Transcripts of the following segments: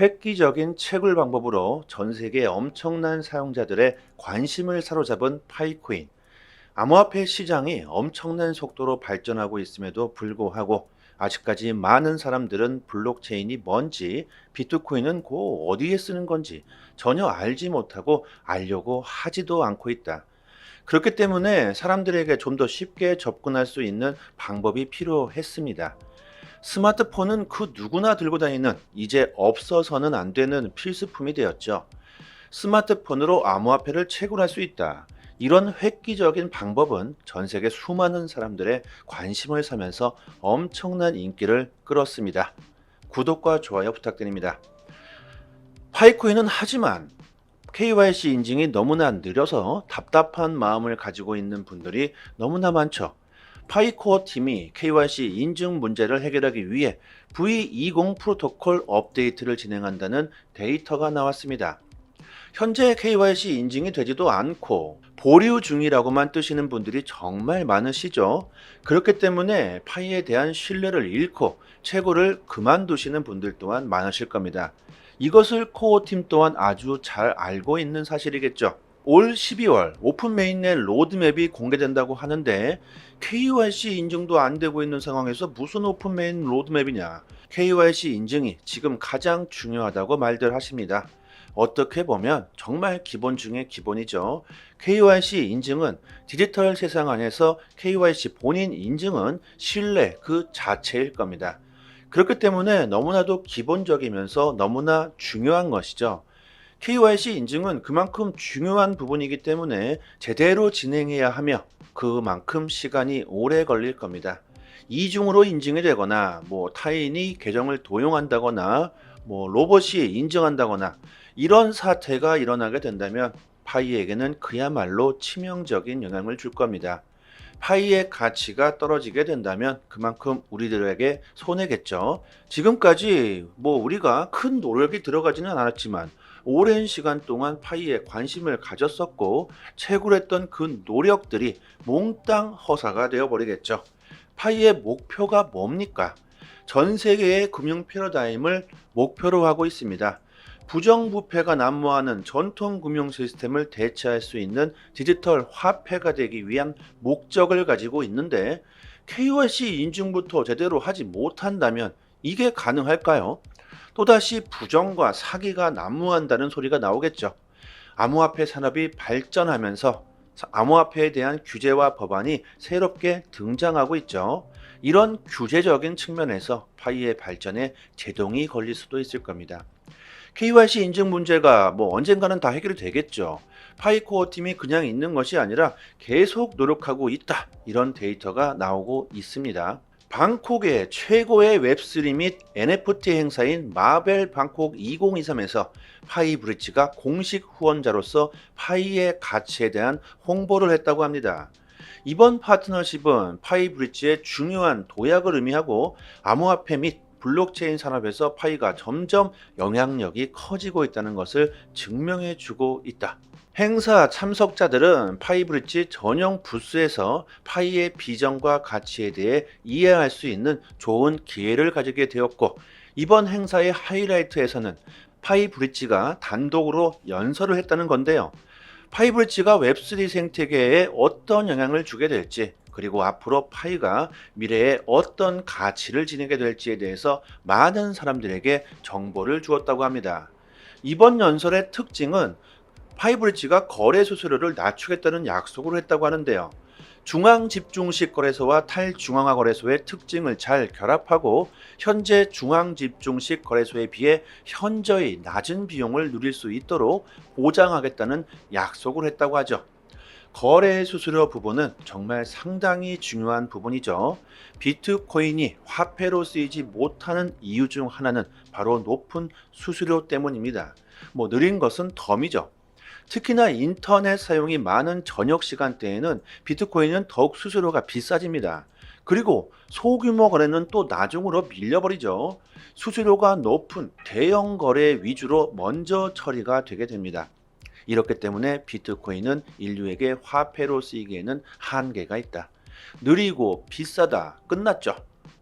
획기적인 채굴 방법으로 전 세계 엄청난 사용자들의 관심을 사로잡은 파이코인. 암호화폐 시장이 엄청난 속도로 발전하고 있음에도 불구하고 아직까지 많은 사람들은 블록체인이 뭔지, 비트코인은 그 어디에 쓰는 건지 전혀 알지 못하고 알려고 하지도 않고 있다. 그렇기 때문에 사람들에게 좀 더 쉽게 접근할 수 있는 방법이 필요했습니다. 스마트폰은 그 누구나 들고 다니는 이제 없어서는 안 되는 필수품이 되었죠. 스마트폰으로 암호화폐를 채굴할 수 있다. 이런 획기적인 방법은 전 세계 수많은 사람들의 관심을 사면서 엄청난 인기를 끌었습니다. 구독과 좋아요 부탁드립니다. 파이코인은 하지만 KYC 인증이 너무나 느려서 답답한 마음을 가지고 있는 분들이 너무나 많죠. 파이코어 팀이 KYC 인증 문제를 해결하기 위해 V20 프로토콜 업데이트를 진행한다는 데이터가 나왔습니다. 현재 KYC 인증이 되지도 않고 보류 중이라고만 뜨시는 분들이 정말 많으시죠. 그렇기 때문에 파이에 대한 신뢰를 잃고 채굴을 그만두시는 분들 또한 많으실 겁니다. 이것을 코어팀 또한 아주 잘 알고 있는 사실이겠죠. 올 12월 오픈 메인넷 로드맵이 공개된다고 하는데 KYC 인증도 안 되고 있는 상황에서 무슨 오픈 메인 로드맵이냐. KYC 인증이 지금 가장 중요하다고 말들 하십니다. 어떻게 보면 정말 기본 중에 기본이죠. KYC 인증은 디지털 세상 안에서 KYC 본인 인증은 신뢰 그 자체일 겁니다. 그렇기 때문에 너무나도 기본적이면서 너무나 중요한 것이죠. KYC 인증은 그만큼 중요한 부분이기 때문에 제대로 진행해야 하며 그만큼 시간이 오래 걸릴 겁니다. 이중으로 인증이 되거나 타인이 계정을 도용한다거나 로봇이 인증한다거나 이런 사태가 일어나게 된다면 파이에게는 그야말로 치명적인 영향을 줄 겁니다. 파이의 가치가 떨어지게 된다면 그만큼 우리들에게 손해겠죠. 지금까지 우리가 큰 노력이 들어가지는 않았지만 오랜 시간 동안 파이에 관심을 가졌었고 채굴했던 그 노력들이 몽땅 허사가 되어버리겠죠. 파이의 목표가 뭡니까? 전 세계의 금융 패러다임을 목표로 하고 있습니다. 부정부패가 난무하는 전통 금융 시스템을 대체할 수 있는 디지털 화폐가 되기 위한 목적을 가지고 있는데 KYC 인증부터 제대로 하지 못한다면 이게 가능할까요? 또다시 부정과 사기가 난무한다는 소리가 나오겠죠. 암호화폐 산업이 발전하면서 암호화폐에 대한 규제와 법안이 새롭게 등장하고 있죠. 이런 규제적인 측면에서 파이의 발전에 제동이 걸릴 수도 있을 겁니다. KYC 인증 문제가 언젠가는 다 해결이 되겠죠. 파이코어 팀이 그냥 있는 것이 아니라 계속 노력하고 있다. 이런 데이터가 나오고 있습니다. 방콕의 최고의 웹3 및 NFT 행사인 마벨 방콕 2023에서 파이 브릿지가 공식 후원자로서 파이의 가치에 대한 홍보를 했다고 합니다. 이번 파트너십은 파이 브릿지의 중요한 도약을 의미하고 암호화폐 및 블록체인 산업에서 파이가 점점 영향력이 커지고 있다는 것을 증명해 주고 있다. 행사 참석자들은 파이브릿지 전용 부스에서 파이의 비전과 가치에 대해 이해할 수 있는 좋은 기회를 가지게 되었고, 이번 행사의 하이라이트에서는 파이브릿지가 단독으로 연설을 했다는 건데요. 파이브릿지가 웹3 생태계에 어떤 영향을 주게 될지, 그리고 앞으로 파이가 미래에 어떤 가치를 지니게 될지에 대해서 많은 사람들에게 정보를 주었다고 합니다. 이번 연설의 특징은 파이브릿지가 거래 수수료를 낮추겠다는 약속을 했다고 하는데요. 중앙 집중식 거래소와 탈중앙화 거래소의 특징을 잘 결합하고 현재 중앙 집중식 거래소에 비해 현저히 낮은 비용을 누릴 수 있도록 보장하겠다는 약속을 했다고 하죠. 거래 수수료 부분은 정말 상당히 중요한 부분이죠. 비트코인이 화폐로 쓰이지 못하는 이유 중 하나는 바로 높은 수수료 때문입니다. 느린 것은 덤이죠. 특히나 인터넷 사용이 많은 저녁 시간대에는 비트코인은 더욱 수수료가 비싸집니다. 그리고 소규모 거래는 또 나중으로 밀려버리죠. 수수료가 높은 대형 거래 위주로 먼저 처리가 되게 됩니다. 이렇기 때문에 비트코인은 인류에게 화폐로 쓰이기에는 한계가 있다. 느리고 비싸다. 끝났죠.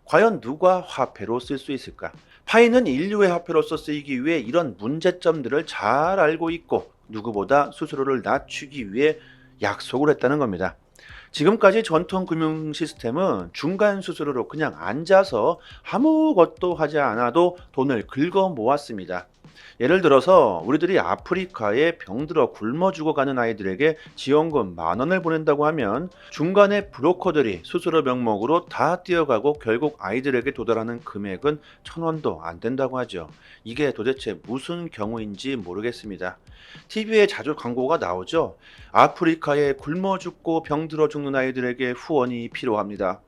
과연 누가 화폐로 쓸 수 있을까? 파이는 인류의 화폐로서 쓰이기 위해 이런 문제점들을 잘 알고 있고 누구보다 수수료를 낮추기 위해 약속을 했다는 겁니다. 지금까지 전통 금융 시스템은 중간 수수료로 그냥 앉아서 아무것도 하지 않아도 돈을 긁어 모았습니다. 예를 들어서 우리들이 아프리카에 병들어 굶어 죽어가는 아이들에게 지원금 10,000원을 보낸다고 하면 중간에 브로커들이 수수료 명목으로 다 뛰어가고 결국 아이들에게 도달하는 금액은 1,000원도 안 된다고 하죠. 이게 도대체 무슨 경우인지 모르겠습니다. TV에 자주 광고가 나오죠. 아프리카에 굶어 죽고 병들어 죽는 아이들에게 후원이 필요합니다.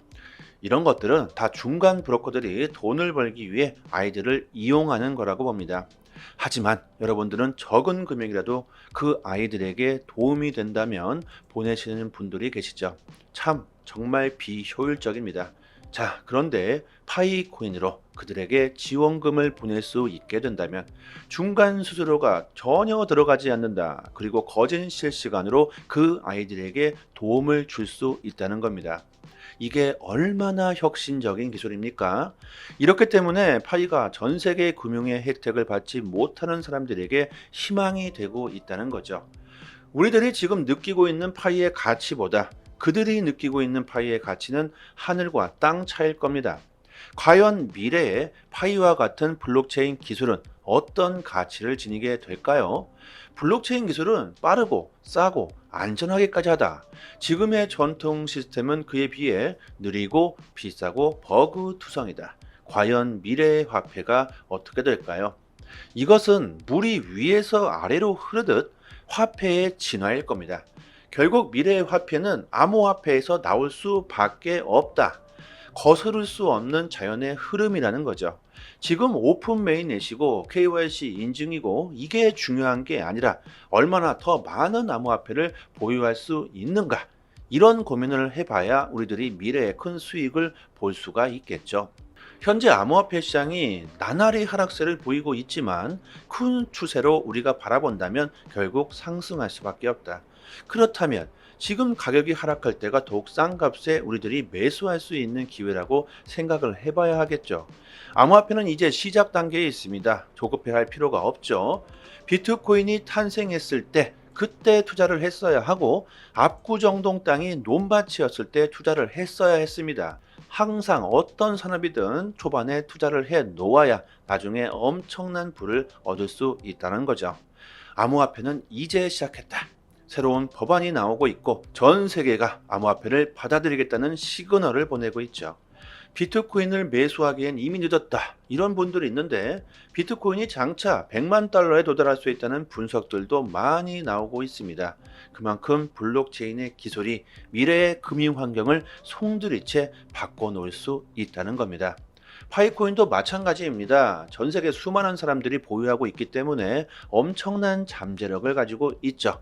이런 것들은 다 중간 브로커들이 돈을 벌기 위해 아이들을 이용하는 거라고 봅니다. 하지만 여러분들은 적은 금액이라도 그 아이들에게 도움이 된다면 보내시는 분들이 계시죠. 참 정말 비효율적입니다. 자, 그런데 파이코인으로 그들에게 지원금을 보낼 수 있게 된다면 중간 수수료가 전혀 들어가지 않는다. 그리고 거진 실시간으로 그 아이들에게 도움을 줄 수 있다는 겁니다. 이게 얼마나 혁신적인 기술입니까? 이렇기 때문에 파이가 전 세계 금융의 혜택을 받지 못하는 사람들에게 희망이 되고 있다는 거죠. 우리들이 지금 느끼고 있는 파이의 가치보다 그들이 느끼고 있는 파이의 가치는 하늘과 땅 차이일 겁니다. 과연 미래에 파이와 같은 블록체인 기술은 어떤 가치를 지니게 될까요? 블록체인 기술은 빠르고 싸고 안전하게까지 하다. 지금의 전통 시스템은 그에 비해 느리고 비싸고 버그투성이다. 과연 미래의 화폐가 어떻게 될까요? 이것은 물이 위에서 아래로 흐르듯 화폐의 진화일 겁니다. 결국 미래의 화폐는 암호화폐에서 나올 수밖에 없다. 거스를 수 없는 자연의 흐름이라는 거죠. 지금 오픈 메인넷이고 KYC 인증이고 이게 중요한 게 아니라 얼마나 더 많은 암호화폐를 보유할 수 있는가, 이런 고민을 해봐야 우리들이 미래의 큰 수익을 볼 수가 있겠죠. 현재 암호화폐 시장이 나날이 하락세를 보이고 있지만 큰 추세로 우리가 바라본다면 결국 상승할 수밖에 없다. 그렇다면 지금 가격이 하락할 때가 더욱 싼 값에 우리들이 매수할 수 있는 기회라고 생각을 해봐야 하겠죠. 암호화폐는 이제 시작 단계에 있습니다. 조급해할 필요가 없죠. 비트코인이 탄생했을 때 그때 투자를 했어야 하고 압구정동 땅이 논밭이었을 때 투자를 했어야 했습니다. 항상 어떤 산업이든 초반에 투자를 해 놓아야 나중에 엄청난 부를 얻을 수 있다는 거죠. 암호화폐는 이제 시작했다. 새로운 법안이 나오고 있고 전 세계가 암호화폐를 받아들이겠다는 시그널을 보내고 있죠. 비트코인을 매수하기엔 이미 늦었다. 이런 분들이 있는데 비트코인이 장차 100만 달러에 도달할 수 있다는 분석들도 많이 나오고 있습니다. 그만큼 블록체인의 기술이 미래의 금융 환경을 송두리째 바꿔놓을 수 있다는 겁니다. 파이코인도 마찬가지입니다. 전 세계 수많은 사람들이 보유하고 있기 때문에 엄청난 잠재력을 가지고 있죠.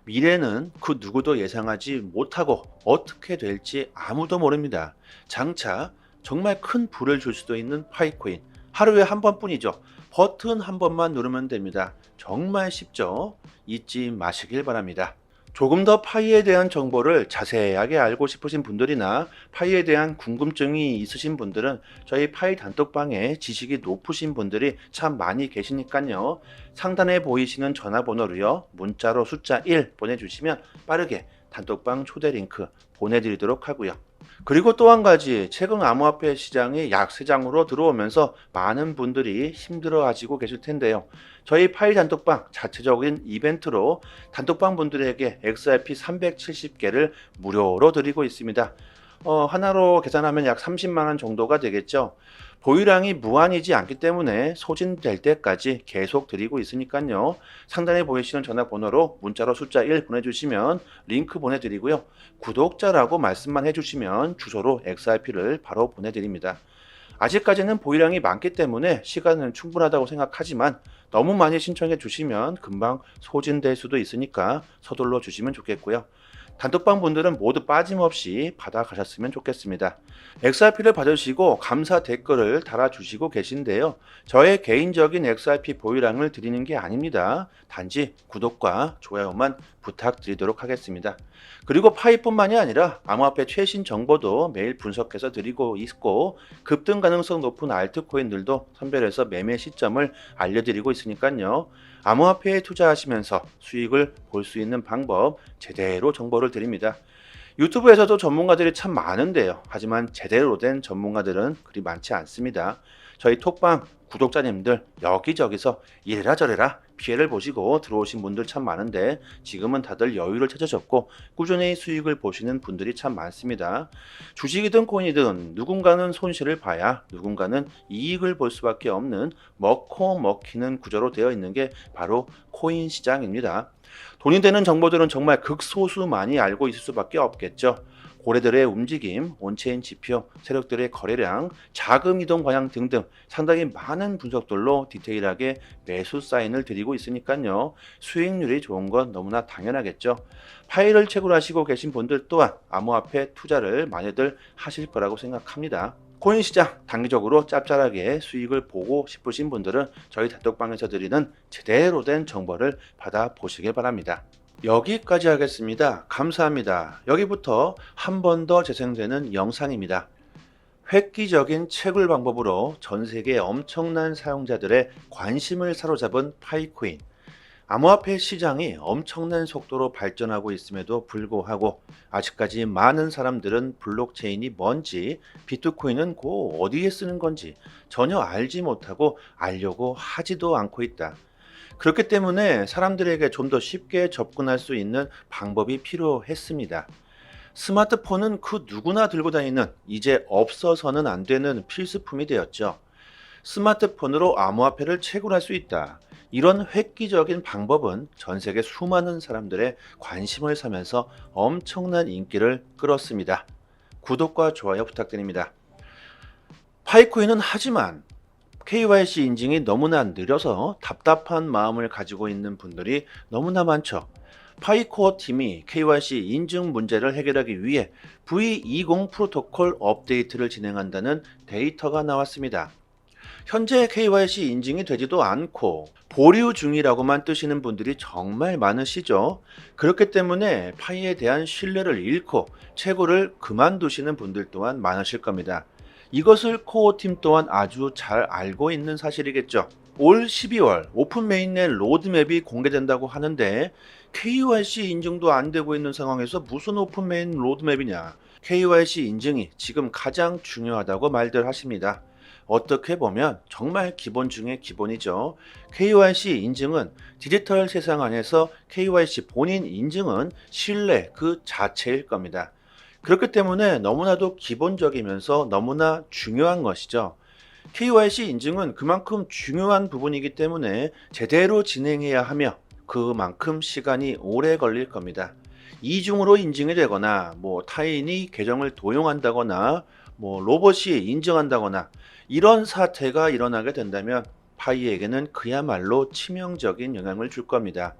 미래는 그 누구도 예상하지 못하고 어떻게 될지 아무도 모릅니다. 장차 정말 큰 부를 줄 수도 있는 파이코인. 하루에 한 번뿐이죠. 버튼 한 번만 누르면 됩니다. 정말 쉽죠? 잊지 마시길 바랍니다. 조금 더 파이에 대한 정보를 자세하게 알고 싶으신 분들이나 파이에 대한 궁금증이 있으신 분들은 저희 파이 단톡방에 지식이 높으신 분들이 참 많이 계시니까요. 상단에 보이시는 전화번호로요. 문자로 숫자 1 보내주시면 빠르게 단톡방 초대 링크 보내드리도록 하고요. 그리고 또 한 가지, 최근 암호화폐 시장이 약세장으로 들어오면서 많은 분들이 힘들어 하시고 계실 텐데요. 저희 파이 단톡방 자체적인 이벤트로 단톡방 분들에게 XRP 370개를 무료로 드리고 있습니다. 하나로 계산하면 약 30만 원 정도가 되겠죠. 보유량이 무한이지 않기 때문에 소진될 때까지 계속 드리고 있으니까요. 상단에 보이시는 전화번호로 문자로 숫자 1 보내주시면 링크 보내드리고요. 구독자라고 말씀만 해주시면 주소로 XRP를 바로 보내드립니다. 아직까지는 보유량이 많기 때문에 시간은 충분하다고 생각하지만 너무 많이 신청해 주시면 금방 소진될 수도 있으니까 서둘러 주시면 좋겠고요. 단톡방 분들은 모두 빠짐없이 받아가셨으면 좋겠습니다. XRP를 받으시고 감사 댓글을 달아주시고 계신데요. 저의 개인적인 XRP 보유량을 드리는 게 아닙니다. 단지 구독과 좋아요만 부탁드리도록 하겠습니다. 그리고 파이뿐만이 아니라 암호화폐 최신 정보도 매일 분석해서 드리고 있고 급등 가능성 높은 알트코인들도 선별해서 매매 시점을 알려드리고 있으니까요. 암호화폐에 투자하시면서 수익을 볼 수 있는 방법 제대로 정보를 드립니다. 유튜브에서도 전문가들이 참 많은데요. 하지만 제대로 된 전문가들은 그리 많지 않습니다. 저희 톡방 구독자님들 여기저기서 이래라 저래라 피해를 보시고 들어오신 분들 참 많은데 지금은 다들 여유를 찾으셨고 꾸준히 수익을 보시는 분들이 참 많습니다. 주식이든 코인이든 누군가는 손실을 봐야 누군가는 이익을 볼 수밖에 없는 먹고 먹히는 구조로 되어 있는 게 바로 코인 시장입니다. 돈이 되는 정보들은 정말 극소수만이 알고 있을 수밖에 없겠죠. 고래들의 움직임, 온체인 지표, 세력들의 거래량, 자금 이동 방향 등등 상당히 많은 분석들로 디테일하게 매수 사인을 드리고 있으니까요. 수익률이 좋은 건 너무나 당연하겠죠. 파일을 채굴하시고 계신 분들 또한 암호화폐 투자를 많이들 하실 거라고 생각합니다. 코인 시장 단기적으로 짭짤하게 수익을 보고 싶으신 분들은 저희 단톡방에서 드리는 제대로 된 정보를 받아보시길 바랍니다. 여기까지 하겠습니다. 감사합니다. 여기부터 한 번 더 재생되는 영상입니다. 획기적인 채굴 방법으로 전 세계 엄청난 사용자들의 관심을 사로잡은 파이코인. 암호화폐 시장이 엄청난 속도로 발전하고 있음에도 불구하고 아직까지 많은 사람들은 블록체인이 뭔지, 비트코인은 어디에 쓰는 건지 전혀 알지 못하고 알려고 하지도 않고 있다. 그렇기 때문에 사람들에게 좀 더 쉽게 접근할 수 있는 방법이 필요했습니다. 스마트폰은 그 누구나 들고 다니는 이제 없어서는 안 되는 필수품이 되었죠. 스마트폰으로 암호화폐를 채굴할 수 있다. 이런 획기적인 방법은 전 세계 수많은 사람들의 관심을 사면서 엄청난 인기를 끌었습니다. 구독과 좋아요 부탁드립니다. 파이코인은 하지만 KYC 인증이 너무나 느려서 답답한 마음을 가지고 있는 분들이 너무나 많죠. 파이코어 팀이 KYC 인증 문제를 해결하기 위해 V20 프로토콜 업데이트를 진행한다는 데이터가 나왔습니다. 현재 KYC 인증이 되지도 않고 보류 중이라고만 뜨시는 분들이 정말 많으시죠. 그렇기 때문에 파이에 대한 신뢰를 잃고 채굴을 그만두시는 분들 또한 많으실 겁니다. 이것을 코어팀 또한 아주 잘 알고 있는 사실이겠죠. 올 12월 오픈 메인넷 로드맵이 공개된다고 하는데 KYC 인증도 안 되고 있는 상황에서 무슨 오픈 메인 로드맵이냐. KYC 인증이 지금 가장 중요하다고 말들 하십니다. 어떻게 보면 정말 기본 중에 기본이죠. KYC 인증은 디지털 세상 안에서 KYC 본인 인증은 신뢰 그 자체일 겁니다. 그렇기 때문에 너무나도 기본적이면서 너무나 중요한 것이죠. KYC 인증은 그만큼 중요한 부분이기 때문에 제대로 진행해야 하며 그만큼 시간이 오래 걸릴 겁니다. 이중으로 인증이 되거나 타인이 계정을 도용한다거나 로봇이 인증한다거나 이런 사태가 일어나게 된다면 파이에게는 그야말로 치명적인 영향을 줄 겁니다.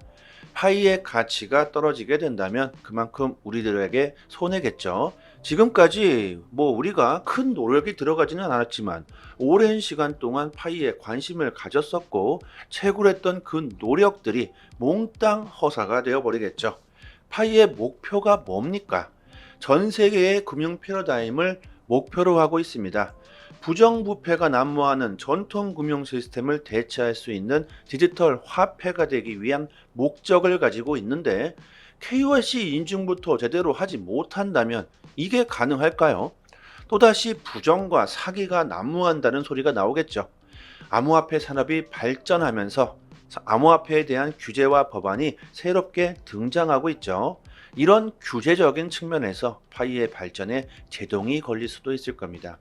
파이의 가치가 떨어지게 된다면 그만큼 우리들에게 손해겠죠. 지금까지 우리가 큰 노력이 들어가지는 않았지만 오랜 시간 동안 파이에 관심을 가졌었고 채굴했던 그 노력들이 몽땅 허사가 되어버리겠죠. 파이의 목표가 뭡니까? 전 세계의 금융 패러다임을 목표로 하고 있습니다. 부정부패가 난무하는 전통 금융 시스템을 대체할 수 있는 디지털 화폐가 되기 위한 목적을 가지고 있는데 KYC 인증부터 제대로 하지 못한다면 이게 가능할까요? 또다시 부정과 사기가 난무한다는 소리가 나오겠죠. 암호화폐 산업이 발전하면서 암호화폐에 대한 규제와 법안이 새롭게 등장하고 있죠. 이런 규제적인 측면에서 파이의 발전에 제동이 걸릴 수도 있을 겁니다.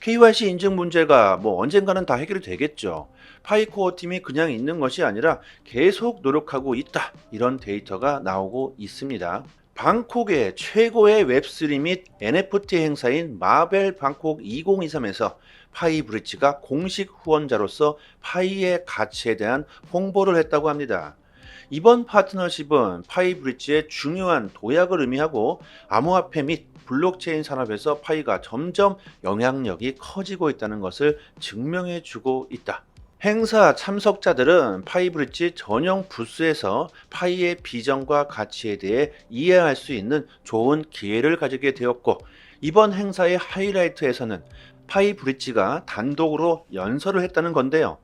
KYC 인증 문제가 언젠가는 다 해결이 되겠죠. 파이코어 팀이 그냥 있는 것이 아니라 계속 노력하고 있다. 이런 데이터가 나오고 있습니다. 방콕의 최고의 웹3 및 NFT 행사인 마벨 방콕 2023에서 파이 브릿지가 공식 후원자로서 파이의 가치에 대한 홍보를 했다고 합니다. 이번 파트너십은 파이 브릿지의 중요한 도약을 의미하고 암호화폐 및 블록체인 산업에서 파이가 점점 영향력이 커지고 있다는 것을 증명해 주고 있다. 행사 참석자들은 파이 브릿지 전용 부스에서 파이의 비전과 가치에 대해 이해할 수 있는 좋은 기회를 가지게 되었고, 이번 행사의 하이라이트에서는 파이 브릿지가 단독으로 연설을 했다는 건데요.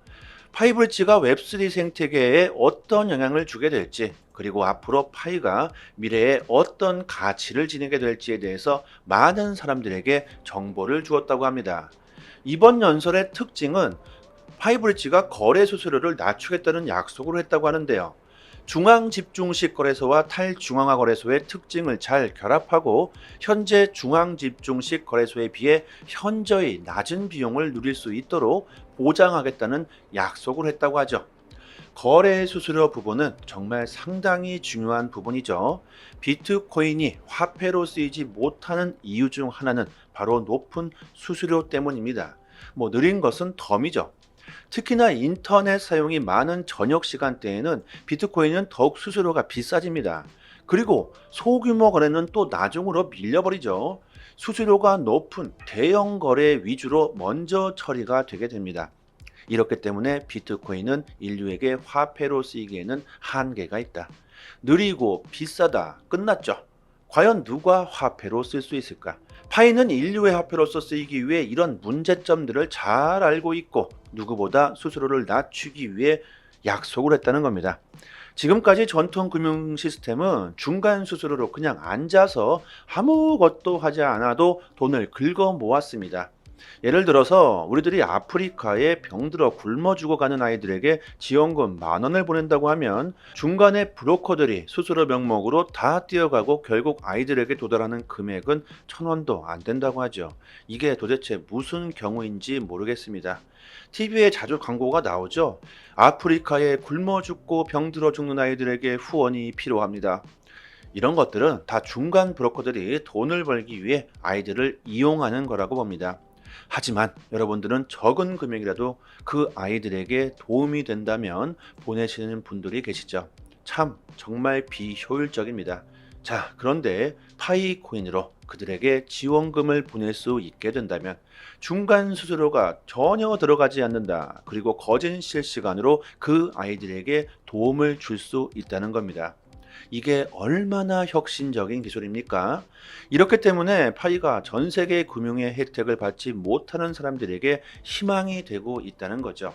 파이브릿지가 웹3 생태계에 어떤 영향을 주게 될지, 그리고 앞으로 파이가 미래에 어떤 가치를 지니게 될지에 대해서 많은 사람들에게 정보를 주었다고 합니다. 이번 연설의 특징은 파이브릿지가 거래 수수료를 낮추겠다는 약속을 했다고 하는데요. 중앙 집중식 거래소와 탈중앙화 거래소의 특징을 잘 결합하고 현재 중앙 집중식 거래소에 비해 현저히 낮은 비용을 누릴 수 있도록 보장하겠다는 약속을 했다고 하죠. 거래 수수료 부분은 정말 상당히 중요한 부분이죠. 비트코인이 화폐로 쓰이지 못하는 이유 중 하나는 바로 높은 수수료 때문입니다. 느린 것은 덤이죠. 특히나 인터넷 사용이 많은 저녁 시간대에는 비트코인은 더욱 수수료가 비싸집니다. 그리고 소규모 거래는 또 나중으로 밀려버리죠. 수수료가 높은 대형 거래 위주로 먼저 처리가 되게 됩니다. 이렇기 때문에 비트코인은 인류에게 화폐로 쓰이기에는 한계가 있다. 느리고 비싸다. 끝났죠. 과연 누가 화폐로 쓸 수 있을까? 파이는 인류의 화폐로서 쓰이기 위해 이런 문제점들을 잘 알고 있고 누구보다 수수료를 낮추기 위해 약속을 했다는 겁니다. 지금까지 전통 금융 시스템은 중간 수수료로 그냥 앉아서 아무것도 하지 않아도 돈을 긁어 모았습니다. 예를 들어서 우리들이 아프리카에 병들어 굶어 죽어가는 아이들에게 지원금 10,000원을 보낸다고 하면 중간에 브로커들이 수수료 명목으로 다 뛰어가고 결국 아이들에게 도달하는 금액은 1,000원도 안 된다고 하죠. 이게 도대체 무슨 경우인지 모르겠습니다. TV에 자주 광고가 나오죠. 아프리카에 굶어 죽고 병들어 죽는 아이들에게 후원이 필요합니다. 이런 것들은 다 중간 브로커들이 돈을 벌기 위해 아이들을 이용하는 거라고 봅니다. 하지만 여러분들은 적은 금액이라도 그 아이들에게 도움이 된다면 보내시는 분들이 계시죠. 참 정말 비효율적입니다. 자, 그런데 파이코인으로 그들에게 지원금을 보낼 수 있게 된다면 중간 수수료가 전혀 들어가지 않는다. 그리고 거진 실시간으로 그 아이들에게 도움을 줄 수 있다는 겁니다. 이게 얼마나 혁신적인 기술입니까? 이렇기 때문에 파이가 전 세계 금융의 혜택을 받지 못하는 사람들에게 희망이 되고 있다는 거죠.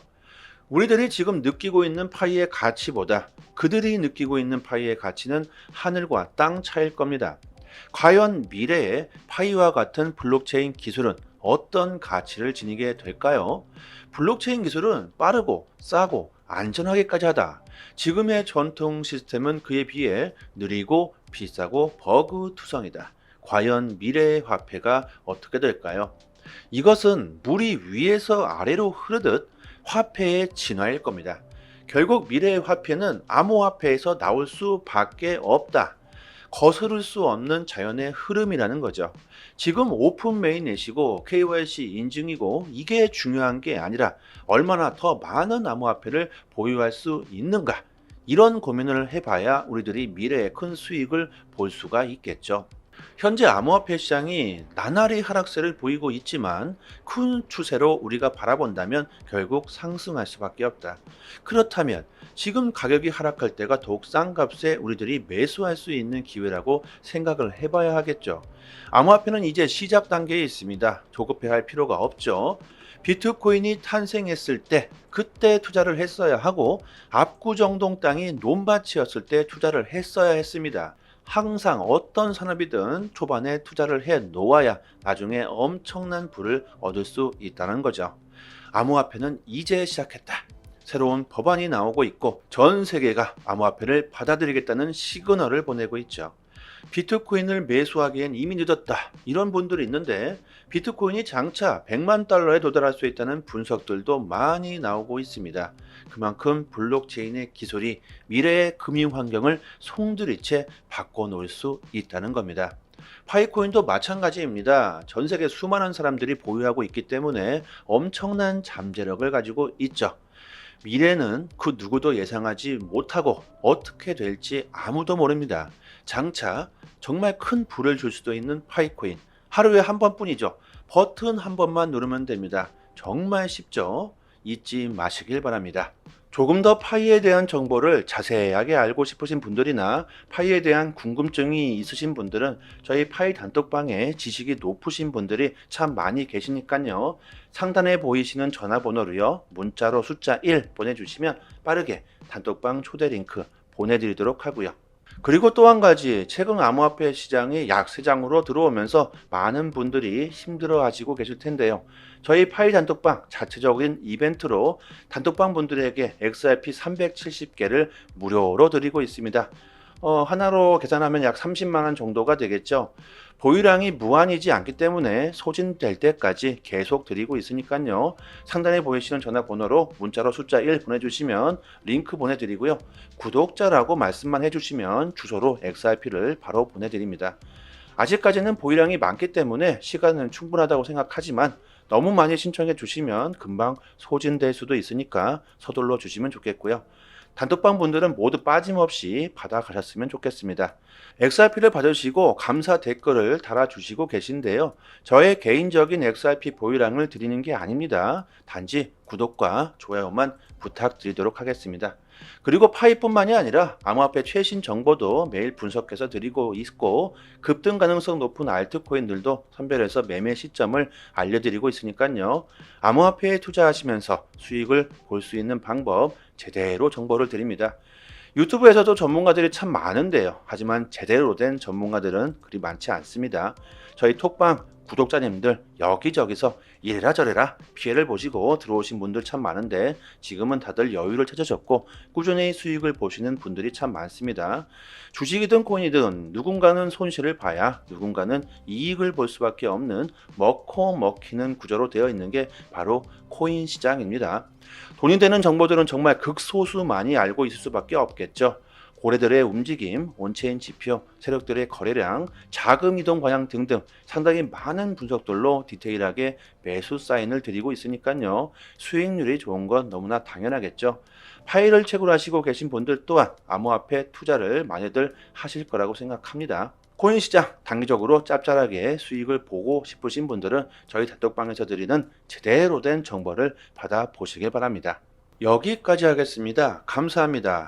우리들이 지금 느끼고 있는 파이의 가치보다 그들이 느끼고 있는 파이의 가치는 하늘과 땅 차이일 겁니다. 과연 미래에 파이와 같은 블록체인 기술은 어떤 가치를 지니게 될까요? 블록체인 기술은 빠르고 싸고 안전하게까지 하다. 지금의 전통 시스템은 그에 비해 느리고 비싸고 버그투성이다. 과연 미래의 화폐가 어떻게 될까요? 이것은 물이 위에서 아래로 흐르듯 화폐의 진화일 겁니다. 결국 미래의 화폐는 암호화폐에서 나올 수밖에 없다. 거스를 수 없는 자연의 흐름이라는 거죠. 지금 오픈 메인넷이고 KYC 인증이고 이게 중요한 게 아니라 얼마나 더 많은 암호화폐를 보유할 수 있는가. 이런 고민을 해봐야 우리들이 미래의 큰 수익을 볼 수가 있겠죠. 현재 암호화폐 시장이 나날이 하락세를 보이고 있지만 큰 추세로 우리가 바라본다면 결국 상승할 수밖에 없다. 그렇다면 지금 가격이 하락할 때가 더욱 싼 값에 우리들이 매수할 수 있는 기회라고 생각을 해봐야 하겠죠. 암호화폐는 이제 시작 단계에 있습니다. 조급해할 필요가 없죠. 비트코인이 탄생했을 때 그때 투자를 했어야 하고 압구정동 땅이 논밭이었을 때 투자를 했어야 했습니다. 항상 어떤 산업이든 초반에 투자를 해 놓아야 나중에 엄청난 부를 얻을 수 있다는 거죠. 암호화폐는 이제 시작했다. 새로운 법안이 나오고 있고 전 세계가 암호화폐를 받아들이겠다는 시그널을 보내고 있죠. 비트코인을 매수하기엔 이미 늦었다. 이런 분들이 있는데 비트코인이 장차 100만 달러에 도달할 수 있다는 분석들도 많이 나오고 있습니다. 그만큼 블록체인의 기술이 미래의 금융 환경을 송두리째 바꿔놓을 수 있다는 겁니다. 파이코인도 마찬가지입니다. 전 세계 수많은 사람들이 보유하고 있기 때문에 엄청난 잠재력을 가지고 있죠. 미래는 그 누구도 예상하지 못하고 어떻게 될지 아무도 모릅니다. 장차 정말 큰 부를 줄 수도 있는 파이코인. 하루에 한 번뿐이죠. 버튼 한 번만 누르면 됩니다. 정말 쉽죠? 잊지 마시길 바랍니다. 조금 더 파이에 대한 정보를 자세하게 알고 싶으신 분들이나 파이에 대한 궁금증이 있으신 분들은 저희 파이 단톡방에 지식이 높으신 분들이 참 많이 계시니까요. 상단에 보이시는 전화번호로요. 문자로 숫자 1 보내주시면 빠르게 단톡방 초대 링크 보내드리도록 하고요. 그리고 또 한 가지, 최근 암호화폐 시장이 약세장으로 들어오면서 많은 분들이 힘들어 하시고 계실 텐데요. 저희 파이 단톡방 자체적인 이벤트로 단톡방 분들에게 XRP 370개를 무료로 드리고 있습니다. 하나로 계산하면 약 30만 원 정도가 되겠죠. 보유량이 무한이지 않기 때문에 소진될 때까지 계속 드리고 있으니까요. 상단에 보이시는 전화번호로 문자로 숫자 1 보내주시면 링크 보내드리고요. 구독자라고 말씀만 해주시면 주소로 XRP를 바로 보내드립니다. 아직까지는 보유량이 많기 때문에 시간은 충분하다고 생각하지만 너무 많이 신청해 주시면 금방 소진될 수도 있으니까 서둘러 주시면 좋겠고요. 단톡방 분들은 모두 빠짐없이 받아가셨으면 좋겠습니다. XRP를 받으시고 감사 댓글을 달아주시고 계신데요. 저의 개인적인 XRP 보유량을 드리는 게 아닙니다. 단지 구독과 좋아요만 부탁드리도록 하겠습니다. 그리고 파이뿐만이 아니라 암호화폐 최신 정보도 매일 분석해서 드리고 있고 급등 가능성 높은 알트코인들도 선별해서 매매 시점을 알려드리고 있으니까요. 암호화폐에 투자하시면서 수익을 볼 수 있는 방법 제대로 정보를 드립니다. 유튜브에서도 전문가들이 참 많은데요. 하지만 제대로 된 전문가들은 그리 많지 않습니다. 저희 톡방 구독자님들 여기저기서 이래라 저래라 피해를 보시고 들어오신 분들 참 많은데 지금은 다들 여유를 찾으셨고 꾸준히 수익을 보시는 분들이 참 많습니다. 주식이든 코인이든 누군가는 손실을 봐야 누군가는 이익을 볼 수밖에 없는 먹고 먹히는 구조로 되어 있는 게 바로 코인 시장입니다. 돈이 되는 정보들은 정말 극소수만이 알고 있을 수밖에 없겠죠. 고래들의 움직임, 온체인 지표, 세력들의 거래량, 자금 이동 방향 등등 상당히 많은 분석들로 디테일하게 매수 사인을 드리고 있으니까요. 수익률이 좋은 건 너무나 당연하겠죠. 파일을 채굴하시고 계신 분들 또한 암호화폐 투자를 많이들 하실 거라고 생각합니다. 코인 시장 단기적으로 짭짤하게 수익을 보고 싶으신 분들은 저희 단톡방에서 드리는 제대로 된 정보를 받아보시길 바랍니다. 여기까지 하겠습니다. 감사합니다.